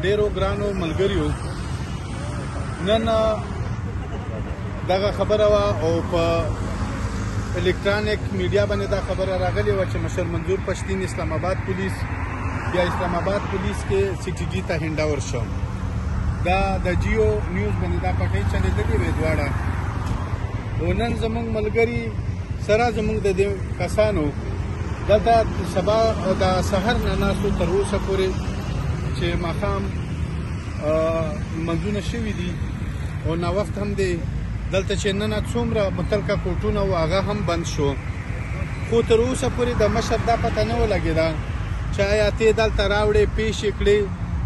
ډېرو ګرانو ملګریو، نن دغه خبره وه او په الکترونیک میډیا باندې دا خبره راغلې وه چې مشر منظور پښتین اسلام آباد پولیس یا اسلام آباد پولیس کې سی ټي جي ته هینډاور شو. دا د جیو نیوز باندې دا پټۍ چلېدلې وې دواړه. او نن زموږ ملګري سره زموږ د دې کسانو دلته سبا د سحر نه ناستو تر اوسه پورې چې ماښام منځونه شوي دي او ناوخت هم دی. دلته چې نن څومره متلکه کوټونه و هغه هم بند شو، خو تر اوسه پورې د مشر دا پته نه ولګېده چې آیا ته دلته راوړې پیش یې کړې.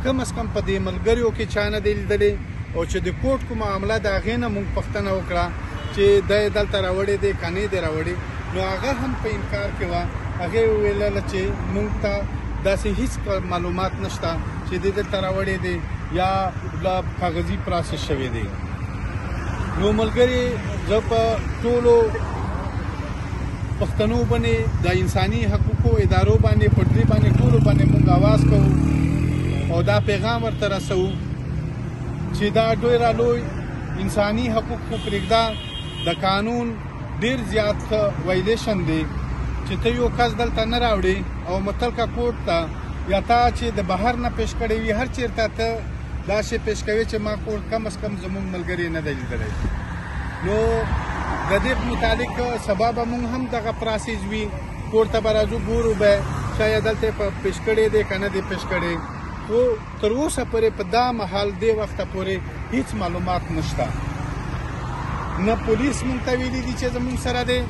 کم از کم په دې ملګریو کې چا نه دی لیدلی او چې د کوټ کومه معامله د هغې نه موږ پوښتنه وکړه چې دی دلته راوړی دی که نه دی راوړی، نو هغه هم په انکار کې وه. هغې وویله چې موږ ته داسې هیڅ معلومات نشته چې دی دلته راوړی دی یا کاغذي پروسس شوی دی. نو ملګري، زه په ټولو پښتنو باندې د انساني حقوقو ادارو باندې پټلي باندې ټولو باندې موږ اواز کوو او دا پیغام ورته رسوو چې دا ډېره لوی انساني حقوق خو پرېږده، د قانون ډېر زیات وایلیشن دی چې ته یو کس دلته نه راوړې او متلکه کوټ ته یا تا چې د بهر نه پیش کړی وي هر چېرته ته دا شی پیش کوي چې ما کوټ کم از کم زموږ ملګري نه دی لیدلی. نو د دې په متعلق سبا به موږ هم دغه پروسس وي، کوټ ته به راځو ګورو به چې آیا دلته پیش کړی دی که نه دی پیش کړی. خو تر اوسه پورې په دا مهال دې وخته پورې هیڅ معلومات نشته. نه پولیس موږ ته ویلي دي چې زموږ سره دی،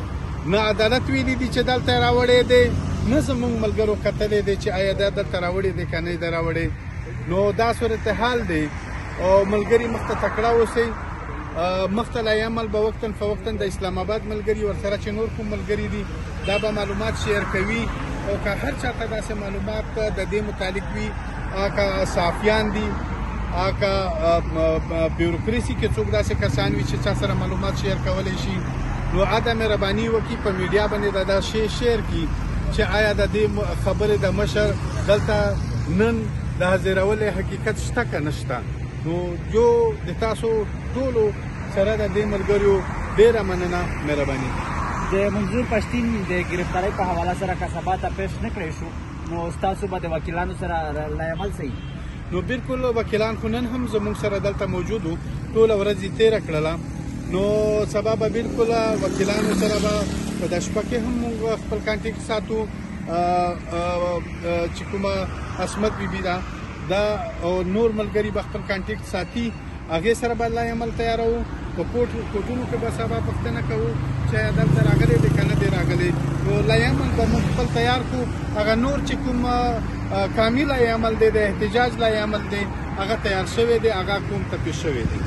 نه عدالت ویلي دي چې دلته راوړی دی، نه زموږ ملګرو کتلی دی چې آیا دا دلته راوړی دی که نه دی راوړی. نو دا صورتحال دی او ملګري مخته تکړه اوسئ. مخته لا عمل به وقتاً فوقتاً د اسلام آباد ملګري ورسره چې نور کوم ملګري دي دا به معلومات شیر کوي او که هر چاته داسې معلومات د دې متعلق وي، که صحافیان دي، که بیوروکراسي کې څوک داسې کسان وي چې چا سره معلومات شیر کولی شي، نو اده مهرباني وکړي په میډیا باندې دا شی شیر کړي چې آیا د دې خبرې د مشر دلته نن د حاضرولو حقیقت شته که نشته. نو جو د تاسو ټولو سره د دې ملګریو ډېره مننه، مهرباني. د منظور پښتین د ګرفتارۍ په حواله سره که سبا ته پیش نه کړی شو نو ستاسو به د وکیلانو سره عمل صحیح؟ نو بالکل وکیلان خو نن هم زموږ سره دلته موجود وو، ټوله ورځ یې تېره کړله. نو سبا به بالکل وکیلانو سره به په دا شپه کې هم موږ خپل کانټیکټ ساتو. چې کومه عصمت بیبي ده دا او نور ملګري به خپل کانټیکټ ساتي، هغې سره به الله عمل تیاروو. په کوټونو کې به سبا پوښتنه کوو چې آیا دلته راغلی دی که نه دی راغلی. نو الله عمل به موږ خپل تیار کړو. هغه نور چې کوم کامل عمل دی د احتجاج عمل دی هغه تیار شوی دی، هغه کوم ته پیش شوی دی.